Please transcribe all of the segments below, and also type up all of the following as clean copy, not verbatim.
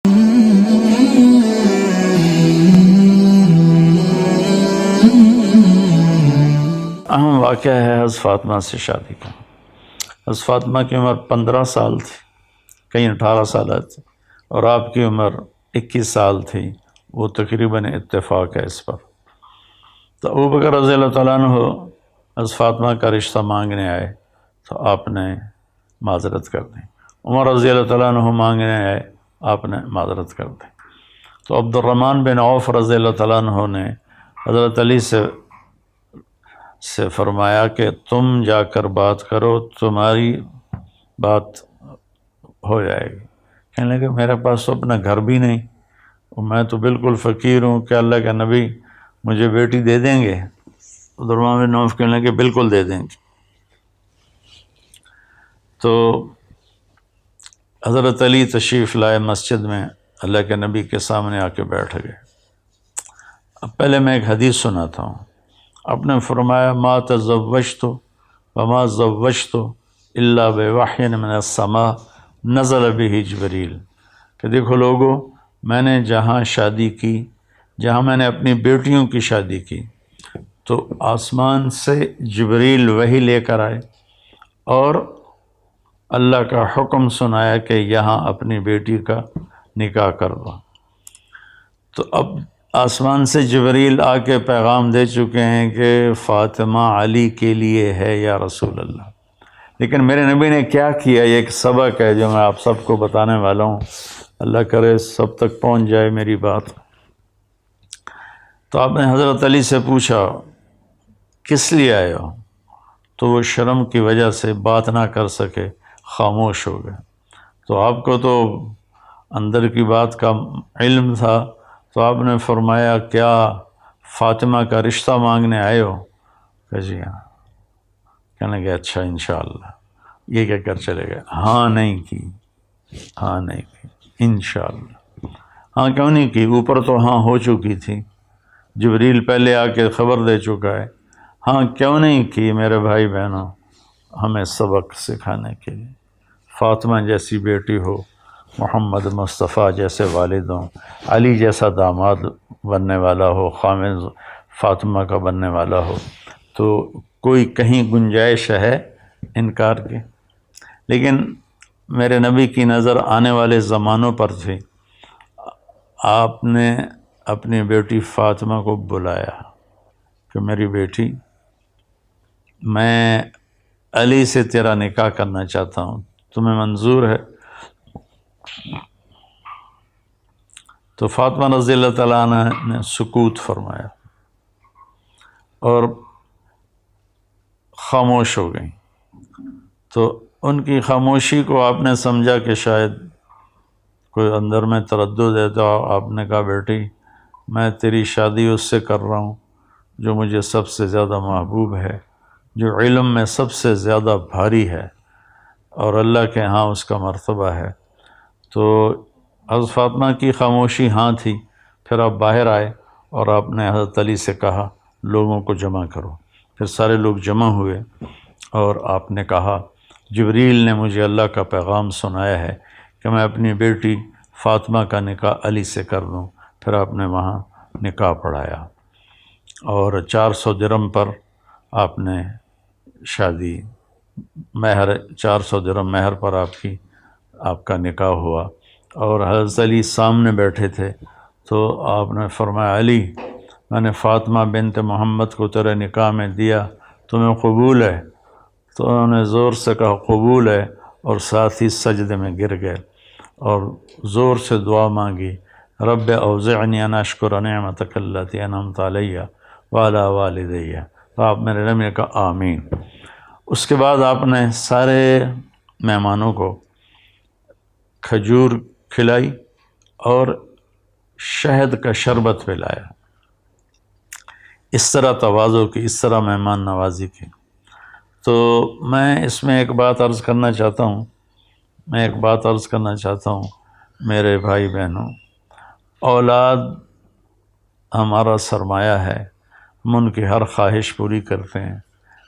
اہم واقعہ ہے حضرت فاطمہ سے شادی کا۔ حضرت فاطمہ کی عمر 15 سال تھی، کہیں 18 سال تھی، اور آپ کی عمر 21 سال تھی، وہ تقریباً اتفاق ہے اس پر۔ تو ابوبکر رضی اللہ تعالیٰ عنہ حضرت فاطمہ کا رشتہ مانگنے آئے تو آپ نے معذرت کر دی۔ عمر رضی اللہ تعالیٰ عنہ مانگنے آئے، آپ نے معذرت کر دی۔ تو عبد الرحمن بن عوف رضی اللہ تعالیٰ عنہ نے حضرت علی سے فرمایا کہ تم جا کر بات کرو، تمہاری بات ہو جائے گی۔ کہنے لگے میرے پاس تو اپنا گھر بھی نہیں، اور میں تو بالکل فقیر ہوں، کہ اللہ کے نبی مجھے بیٹی دے دیں گے؟ عبد الرحمن بن عوف کہنے لگے بالکل دے دیں گے۔ تو حضرت علی تشریف لائے مسجد میں، اللہ کے نبی کے سامنے آ کے بیٹھ گئے۔ اب پہلے میں ایک حدیث سناتا ہوں۔ آپ نے فرمایا ما تزوجت وما زوجت الا بوحی من السماء نزل به جبریل، کہ دیکھو لوگو، میں نے جہاں شادی کی، جہاں میں نے اپنی بیٹیوں کی شادی کی، تو آسمان سے جبریل وحی لے کر آئے اور اللہ کا حکم سنایا کہ یہاں اپنی بیٹی کا نکاح کر دو۔ تو اب آسمان سے جبریل آ کے پیغام دے چکے ہیں کہ فاطمہ علی کے لیے ہے یا رسول اللہ، لیکن میرے نبی نے کیا کیا، یہ ایک سبق ہے جو میں آپ سب کو بتانے والا ہوں، اللہ کرے سب تک پہنچ جائے میری بات۔ تو آپ نے حضرت علی سے پوچھا کس لیے آئے ہو؟ تو وہ شرم کی وجہ سے بات نہ کر سکے، خاموش ہو گئے۔ تو آپ کو تو اندر کی بات کا علم تھا، تو آپ نے فرمایا کیا فاطمہ کا رشتہ مانگنے آئے ہو؟ کہ جی ہاں۔ کہنے لگے اچھا انشاءاللہ، یہ کہہ کر چلے گئے۔ ہاں نہیں کی، ہاں نہیں کی، انشاءاللہ۔ ہاں کیوں نہیں کی؟ اوپر تو ہاں ہو چکی تھی، جبریل پہلے آ کے خبر دے چکا ہے۔ ہاں کیوں نہیں کی میرے بھائی بہنوں؟ ہمیں سبق سکھانے کے لیے۔ فاطمہ جیسی بیٹی ہو، محمد مصطفیٰ جیسے والد ہوں، علی جیسا داماد بننے والا ہو، خامد فاطمہ کا بننے والا ہو، تو کوئی کہیں گنجائش ہے انکار کی؟ لیکن میرے نبی کی نظر آنے والے زمانوں پر تھی۔ آپ نے اپنی بیٹی فاطمہ کو بلایا کہ میری بیٹی، میں علی سے تیرا نکاح کرنا چاہتا ہوں، تمہیں منظور ہے؟ تو فاطمہ رضی اللہ تعالیٰ عنہ نے سکوت فرمایا اور خاموش ہو گئیں۔ تو ان کی خاموشی کو آپ نے سمجھا کہ شاید کوئی اندر میں تردد ہے، تو آپ نے کہا بیٹی میں تیری شادی اس سے کر رہا ہوں جو مجھے سب سے زیادہ محبوب ہے، جو علم میں سب سے زیادہ بھاری ہے، اور اللہ کے ہاں اس کا مرتبہ ہے۔ تو حضرت فاطمہ کی خاموشی ہاں تھی۔ پھر آپ باہر آئے اور آپ نے حضرت علی سے کہا لوگوں کو جمع کرو۔ پھر سارے لوگ جمع ہوئے اور آپ نے کہا جبریل نے مجھے اللہ کا پیغام سنایا ہے کہ میں اپنی بیٹی فاطمہ کا نکاح علی سے کر دوں۔ پھر آپ نے وہاں نکاح پڑھایا اور 400 درہم پر آپ نے شادی، مہر 400 درہم مہر پر آپ کا نکاح ہوا۔ اور حضرت علی سامنے بیٹھے تھے، تو آپ نے فرمایا علی میں نے فاطمہ بنت محمد کو تیرے نکاح میں دیا، تمہیں قبول ہے؟ تو انہوں نے زور سے کہا قبول ہے، اور ساتھ ہی سجدے میں گر گئے اور زور سے دعا مانگی، رب اوزعنی ان اشکر نعمتک التی انعمت علی وعلی والدی۔ تو آپ میرے نبی نے کہا آمین۔ اس کے بعد آپ نے سارے مہمانوں کو کھجور کھلائی اور شہد کا شربت پلایا۔ اس طرح تواضع کی، اس طرح مہمان نوازی کی۔ تو میں اس میں ایک بات عرض کرنا چاہتا ہوں میرے بھائی بہنوں، اولاد ہمارا سرمایہ ہے، ہم ان کی ہر خواہش پوری کرتے ہیں،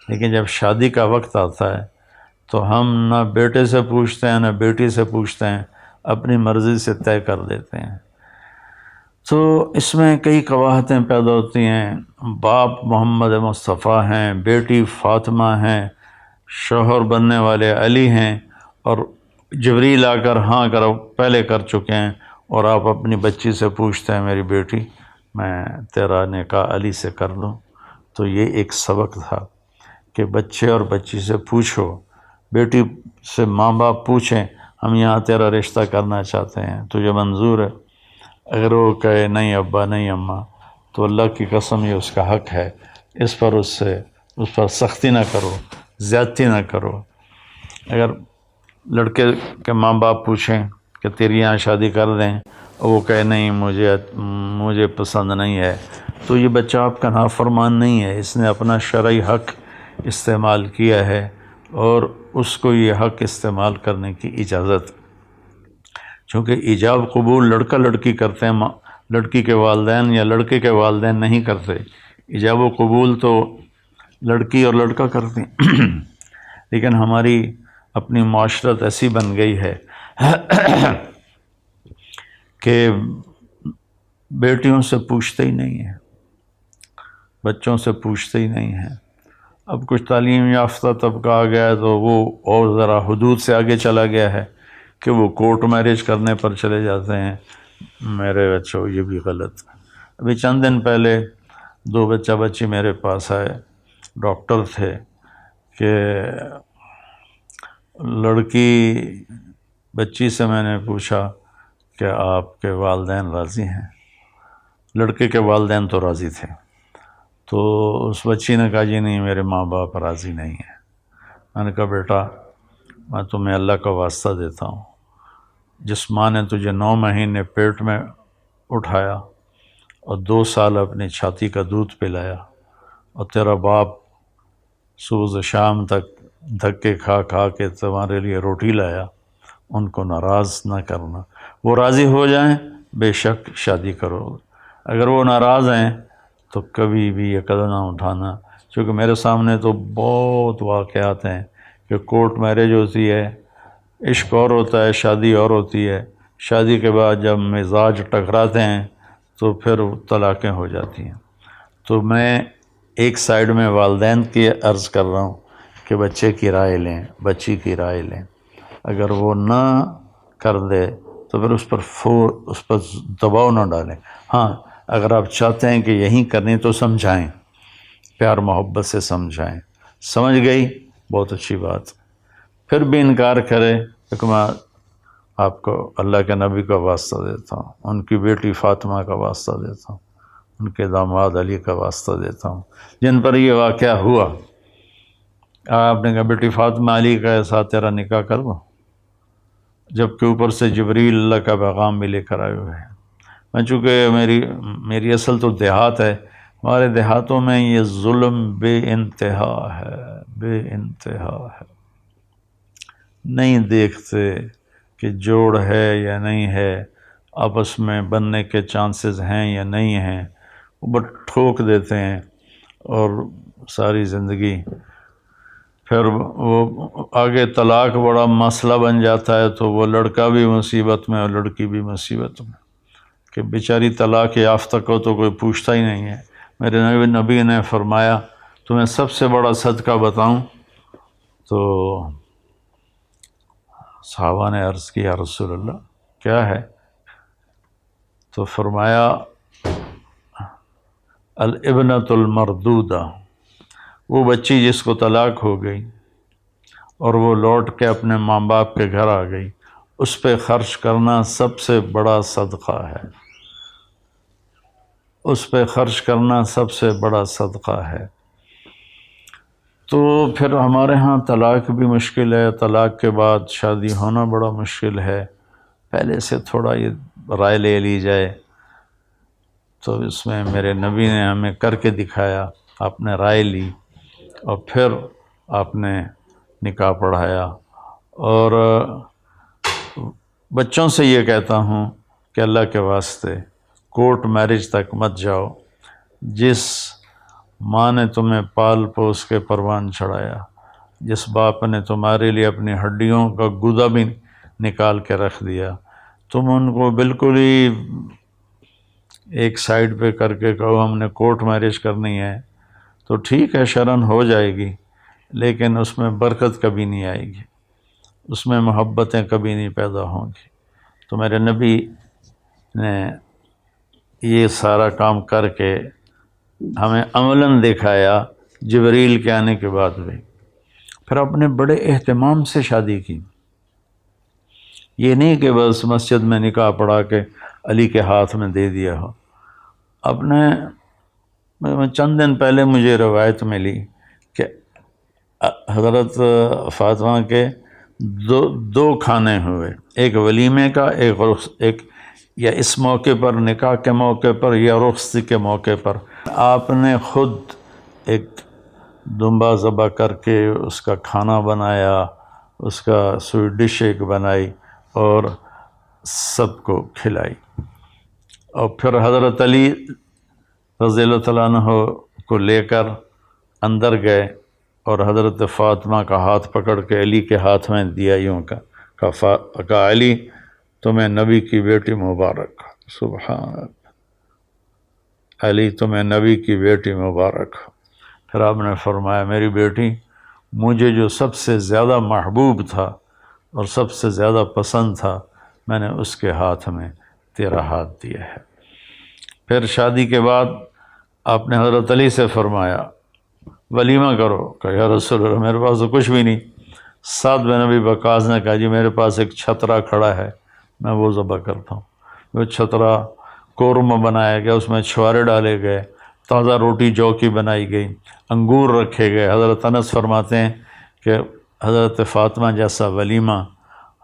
لیکن جب شادی کا وقت آتا ہے تو ہم نہ بیٹے سے پوچھتے ہیں نہ بیٹی سے پوچھتے ہیں، اپنی مرضی سے طے کر دیتے ہیں۔ تو اس میں کئی قباحتیں پیدا ہوتی ہیں۔ باپ محمد مصطفیٰ ہیں، بیٹی فاطمہ ہیں، شوہر بننے والے علی ہیں، اور جبریل آ کر ہاں کرو پہلے کر چکے ہیں، اور آپ اپنی بچی سے پوچھتے ہیں میری بیٹی میں تیرا نکاح علی سے کر لوں۔ تو یہ ایک سبق تھا کہ بچے اور بچی سے پوچھو، بیٹی سے ماں باپ پوچھیں ہم یہاں تیرا رشتہ کرنا چاہتے ہیں، تجھے منظور ہے؟ اگر وہ کہے نہیں ابا نہیں اماں، تو اللہ کی قسم یہ اس کا حق ہے، اس پر سختی نہ کرو، زیادتی نہ کرو۔ اگر لڑکے کے ماں باپ پوچھیں کہ تیری یہاں شادی کر دیں، اور وہ کہے نہیں مجھے پسند نہیں ہے، تو یہ بچہ آپ کا نافرمان نہیں ہے، اس نے اپنا شرعی حق استعمال کیا ہے، اور اس کو یہ حق استعمال کرنے کی اجازت، چونکہ ایجاب قبول لڑکا لڑکی کرتے ہیں، لڑکی کے والدین یا لڑکے کے والدین نہیں کرتے، ایجاب و قبول تو لڑکی اور لڑکا کرتے ہیں۔ لیکن ہماری اپنی معاشرت ایسی بن گئی ہے کہ بیٹیوں سے پوچھتے ہی نہیں ہیں، بچوں سے پوچھتے ہی نہیں ہیں۔ اب کچھ تعلیم یافتہ طبقہ آ گیا ہے تو وہ اور ذرا حدود سے آگے چلا گیا ہے کہ وہ کورٹ میرج کرنے پر چلے جاتے ہیں۔ میرے بچوں یہ بھی غلط ہے۔ ابھی چند دن پہلے 2 بچہ بچی میرے پاس آئے، ڈاکٹر تھے، کہ لڑکی بچی سے میں نے پوچھا کہ آپ کے والدین راضی ہیں؟ لڑکے کے والدین تو راضی تھے، تو اس بچی نے کہا جی نہیں میرے ماں باپ راضی نہیں ہیں۔ میں نے کہا بیٹا میں تمہیں اللہ کا واسطہ دیتا ہوں، جس ماں نے تجھے 9 مہینے پیٹ میں اٹھایا اور 2 سال اپنی چھاتی کا دودھ پلایا، اور تیرا باپ صبح سے شام تک دھکے کھا کھا کے تمہارے لیے روٹی لایا، ان کو ناراض نہ کرنا۔ وہ راضی ہو جائیں بے شک شادی کرو، اگر وہ ناراض ہیں تو کبھی بھی یہ قدم نہ اٹھانا، کیونکہ میرے سامنے تو بہت واقعات ہیں کہ کورٹ میرج ہوتی ہے، عشق اور ہوتا ہے، شادی اور ہوتی ہے، شادی کے بعد جب مزاج ٹکراتے ہیں تو پھر طلاقیں ہو جاتی ہیں۔ تو میں ایک سائیڈ میں والدین کی عرض کر رہا ہوں کہ بچے کی رائے لیں، بچی کی رائے لیں، اگر وہ نہ کر دے تو پھر اس پر دباؤ نہ ڈالیں۔ ہاں اگر آپ چاہتے ہیں کہ یہیں کرنی تو سمجھائیں، پیار محبت سے سمجھائیں، سمجھ گئی بہت اچھی بات، پھر بھی انکار کرے تو میں آپ کو اللہ کے نبی کا واسطہ دیتا ہوں، ان کی بیٹی فاطمہ کا واسطہ دیتا ہوں، ان کے داماد علی کا واسطہ دیتا ہوں، جن پر یہ واقعہ ہوا۔ آپ نے کہا بیٹی فاطمہ علی کا ساتھ تیرا نکاح کر دو، جبکہ اوپر سے جبریل اللہ کا پیغام بھی لے کر آئے ہوئے ہیں۔ میں چونکہ میری اصل تو دیہات ہے، ہمارے دیہاتوں میں یہ ظلم بے انتہا ہے، بے انتہا ہے، نہیں دیکھتے کہ جوڑ ہے یا نہیں ہے، آپس میں بننے کے چانسز ہیں یا نہیں ہیں، وہ بس ٹھوک دیتے ہیں، اور ساری زندگی پھر وہ آگے طلاق بڑا مسئلہ بن جاتا ہے، تو وہ لڑکا بھی مصیبت میں اور لڑکی بھی مصیبت میں، کہ بیچاری طلاق یافتہ کو تو کوئی پوچھتا ہی نہیں ہے۔ میرے نبی نے فرمایا تمہیں سب سے بڑا صدقہ بتاؤں؟ تو صحابہ نے عرض کی یا رسول اللہ کیا ہے؟ تو فرمایا الابنۃ المردودہ، وہ بچی جس کو طلاق ہو گئی اور وہ لوٹ کے اپنے ماں باپ کے گھر آ گئی، اس پہ خرچ کرنا سب سے بڑا صدقہ ہے، اس پہ خرچ کرنا سب سے بڑا صدقہ ہے۔ تو پھر ہمارے ہاں طلاق بھی مشکل ہے، طلاق کے بعد شادی ہونا بڑا مشکل ہے، پہلے سے تھوڑا یہ رائے لے لی جائے، تو اس میں میرے نبی نے ہمیں کر کے دکھایا، آپ نے رائے لی اور پھر آپ نے نکاح پڑھایا۔ اور بچوں سے یہ کہتا ہوں کہ اللہ کے واسطے کورٹ میرج تک مت جاؤ، جس ماں نے تمہیں پال پوس کے پروان چڑھایا، جس باپ نے تمہارے لیے اپنی ہڈیوں کا گودا بھی نکال کے رکھ دیا، تم ان کو بالکل ہی ایک سائڈ پہ کر کے کہو ہم نے کورٹ میرج کرنی ہے تو ٹھیک ہے، شرعاً ہو جائے گی، لیکن اس میں برکت کبھی نہیں آئے گی، اس میں محبتیں کبھی نہیں پیدا ہوں گی۔ تو میرے نبی نے یہ سارا کام کر کے ہمیں عملاً دکھایا جبریل کے آنے کے بعد بھی۔ پھر اپنے بڑے اہتمام سے شادی کی، یہ نہیں کہ بس مسجد میں نکاح پڑھا کے علی کے ہاتھ میں دے دیا ہو۔ اپنے چند دن پہلے مجھے روایت ملی کہ حضرت فاطمہ کے دو کھانے ہوئے، ایک ولیمے کا، ایک یا اس موقع پر نکاح کے موقع پر یا رخصتی کے موقع پر آپ نے خود ایک دمبا ذبح کر کے اس کا کھانا بنایا، اس کا سویٹ ڈش ایک بنائی اور سب کو کھلائی۔ اور پھر حضرت علی رضی اللہ تعالیٰ عنہ کو لے کر اندر گئے اور حضرت فاطمہ کا ہاتھ پکڑ کے علی کے ہاتھ میں دیا، یوں کہا علی تمہیں نبی کی بیٹی مبارک، سبحان اللہ، علی تمہیں نبی کی بیٹی مبارک۔ پھر آپ نے فرمایا میری بیٹی، مجھے جو سب سے زیادہ محبوب تھا اور سب سے زیادہ پسند تھا، میں نے اس کے ہاتھ میں تیرا ہاتھ دیا ہے۔ پھر شادی کے بعد آپ نے حضرت علی سے فرمایا ولیمہ کرو، کہ یا رسول اللہ میرے پاس تو کچھ بھی نہیں۔ سعد بن ابی وقاص نے کہا جی میرے پاس ایک چھترا کھڑا ہے، میں وہ ذبح کرتا ہوں۔ وہ چھترا قورمہ بنایا گیا، اس میں چھوارے ڈالے گئے، تازہ روٹی جو کی بنائی گئی، انگور رکھے گئے۔ حضرت انس فرماتے ہیں کہ حضرت فاطمہ جیسا ولیمہ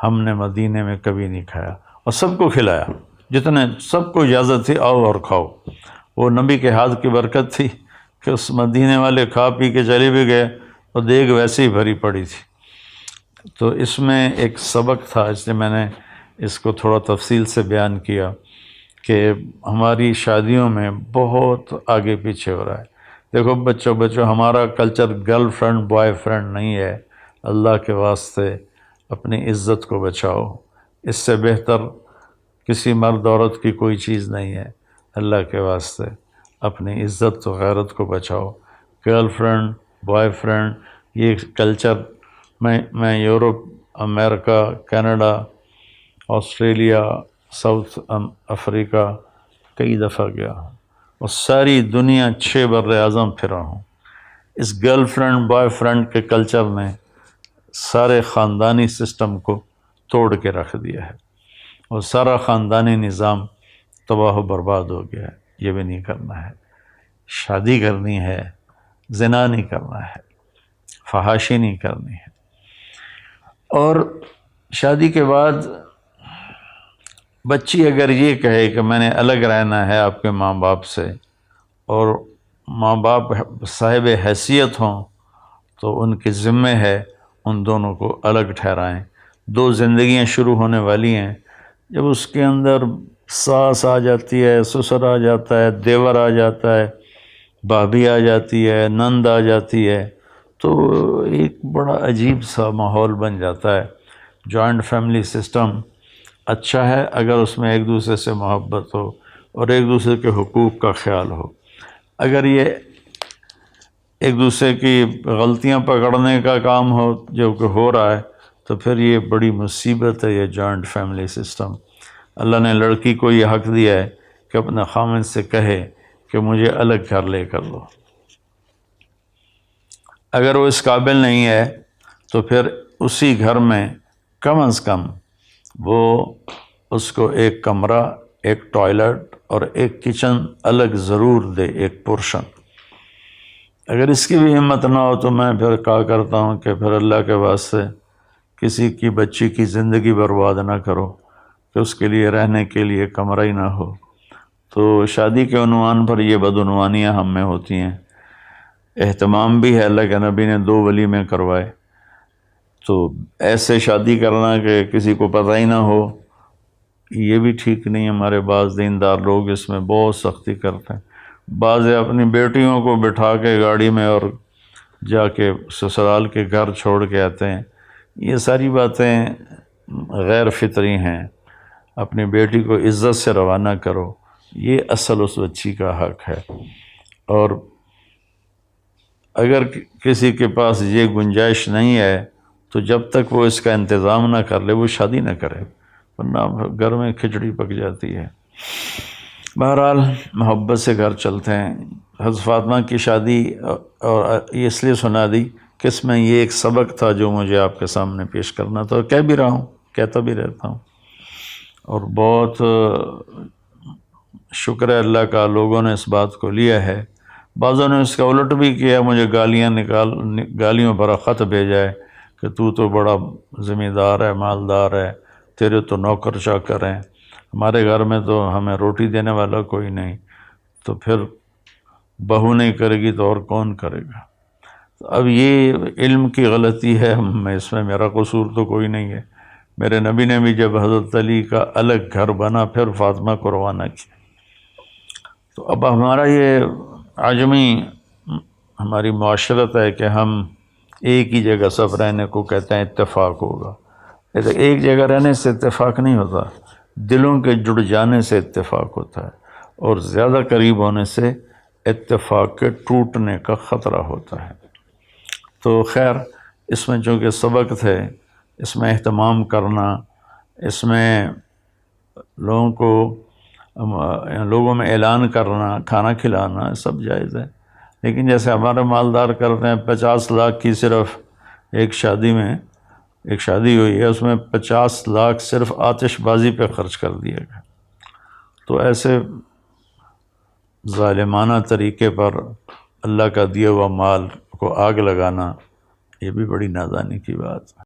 ہم نے مدینے میں کبھی نہیں کھایا، اور سب کو کھلایا، جتنے سب کو اجازت تھی آؤ اور کھاؤ۔ وہ نبی کے ہاتھ کی برکت تھی کہ اس مدینے والے کھا پی کے چلے بھی گئے اور دیگ ویسے ہی بھری پڑی تھی۔ تو اس میں ایک سبق تھا، اس لیے میں نے اس کو تھوڑا تفصیل سے بیان کیا کہ ہماری شادیوں میں بہت آگے پیچھے ہو رہا ہے۔ دیکھو بچوں ہمارا culture girl friend boy friend نہیں ہے۔ اللہ کے واسطے اپنی عزت کو بچاؤ، اس سے بہتر کسی مرد عورت کی کوئی چیز نہیں ہے۔ اللہ کے واسطے اپنی عزت و غیرت کو بچاؤ۔ گرل فرینڈ بوائے فرینڈ یہ کلچر میں یورپ، امریکہ، کینیڈا، آسٹریلیا، ساؤتھ افریقہ کئی دفعہ گیا ہوں اور ساری دنیا 6 بر اعظم پھرا ہوں۔ اس گرل فرینڈ بوائے فرینڈ کے کلچر نے سارے خاندانی سسٹم کو توڑ کے رکھ دیا ہے اور سارا خاندانی نظام تباہ و برباد ہو گیا ہے۔ یہ بھی نہیں کرنا ہے، شادی کرنی ہے، زنا نہیں کرنا ہے، فحاشی نہیں کرنی ہے۔ اور شادی کے بعد بچی اگر یہ کہے کہ میں نے الگ رہنا ہے آپ کے ماں باپ سے، اور ماں باپ صاحب حیثیت ہوں تو ان کے ذمے ہے ان دونوں کو الگ ٹھہرائیں۔ 2 زندگیاں شروع ہونے والی ہیں، جب اس کے اندر ساس آ جاتی ہے، سسر آ جاتا ہے، دیور آ جاتا ہے، بھابھی آ جاتی ہے، نند آ جاتی ہے، تو ایک بڑا عجیب سا ماحول بن جاتا ہے۔ جوائنٹ فیملی سسٹم اچھا ہے اگر اس میں ایک دوسرے سے محبت ہو اور ایک دوسرے کے حقوق کا خیال ہو۔ اگر یہ ایک دوسرے کی غلطیاں پکڑنے کا کام ہو جو کہ ہو رہا ہے تو پھر یہ بڑی مصیبت ہے، یہ جوائنٹ فیملی سسٹم۔ اللہ نے لڑکی کو یہ حق دیا ہے کہ اپنے خامن سے کہے کہ مجھے الگ گھر لے کر دو۔ اگر وہ اس قابل نہیں ہے تو پھر اسی گھر میں کم از کم وہ اس کو ایک کمرہ، ایک ٹوائلٹ اور ایک کچن الگ ضرور دے، ایک پورشن۔ اگر اس کی بھی ہمت نہ ہو تو میں پھر کہا کرتا ہوں کہ پھر اللہ کے واسطے کسی کی بچی کی زندگی برباد نہ کرو کہ اس کے لیے رہنے کے لیے کمرہ ہی نہ ہو۔ تو شادی کے عنوان پر یہ بدعنوانیاں ہم میں ہوتی ہیں۔ اہتمام بھی ہے، اللہ کے نبی نے 2 ولیمے کروائے، تو ایسے شادی کرنا کہ کسی کو پتہ ہی نہ ہو، یہ بھی ٹھیک نہیں۔ ہمارے بعض دیندار لوگ اس میں بہت سختی کرتے ہیں۔ بعض اپنی بیٹیوں کو بٹھا کے گاڑی میں اور جا کے سسرال کے گھر چھوڑ کے آتے ہیں۔ یہ ساری باتیں غیر فطری ہیں۔ اپنی بیٹی کو عزت سے روانہ کرو، یہ اصل اس بچی کا حق ہے۔ اور اگر کسی کے پاس یہ گنجائش نہیں ہے تو جب تک وہ اس کا انتظام نہ کر لے وہ شادی نہ کرے، ورنہ گھر میں کھچڑی پک جاتی ہے۔ بہرحال محبت سے گھر چلتے ہیں۔ حضرت فاطمہ کی شادی اور یہ اس لیے سنا دی کہ اس میں یہ ایک سبق تھا جو مجھے آپ کے سامنے پیش کرنا تھا، کہہ بھی رہا ہوں، کہتا بھی رہتا ہوں، اور بہت شکر ہے اللہ کا لوگوں نے اس بات کو لیا ہے۔ بعضوں نے اس کا الٹ بھی کیا، مجھے گالیوں بھرا خط بھیجا ہے کہ تو بڑا ذمہ دار ہے، مالدار ہے، تیرے تو نوکر چاکر ہیں، ہمارے گھر میں تو ہمیں روٹی دینے والا کوئی نہیں، تو پھر بہو نہیں کرے گی تو اور کون کرے گا؟ اب یہ علم کی غلطی ہے، اس میں میرا قصور تو کوئی نہیں ہے۔ میرے نبی نے بھی جب حضرت علی کا الگ گھر بنا پھر فاطمہ کو روانہ کیا۔ تو اب ہمارا یہ عجمی ہماری معاشرت ہے کہ ہم ایک ہی جگہ سب رہنے کو کہتے ہیں اتفاق ہوگا۔ ایک جگہ رہنے سے اتفاق نہیں ہوتا، دلوں کے جڑ جانے سے اتفاق ہوتا ہے، اور زیادہ قریب ہونے سے اتفاق کے ٹوٹنے کا خطرہ ہوتا ہے۔ تو خیر، اس میں چونکہ سبق تھے، اس میں اہتمام کرنا، اس میں لوگوں میں اعلان کرنا، کھانا کھلانا سب جائز ہے، لیکن جیسے ہمارے مالدار کرتے ہیں 50 لاکھ کی صرف ایک شادی ہوئی ہے، اس میں 50 لاکھ صرف آتش بازی پہ خرچ کر دیا گیا۔ تو ایسے ظالمانہ طریقے پر اللہ کا دیا ہوا مال کو آگ لگانا، یہ بھی بڑی نادانی کی بات ہے۔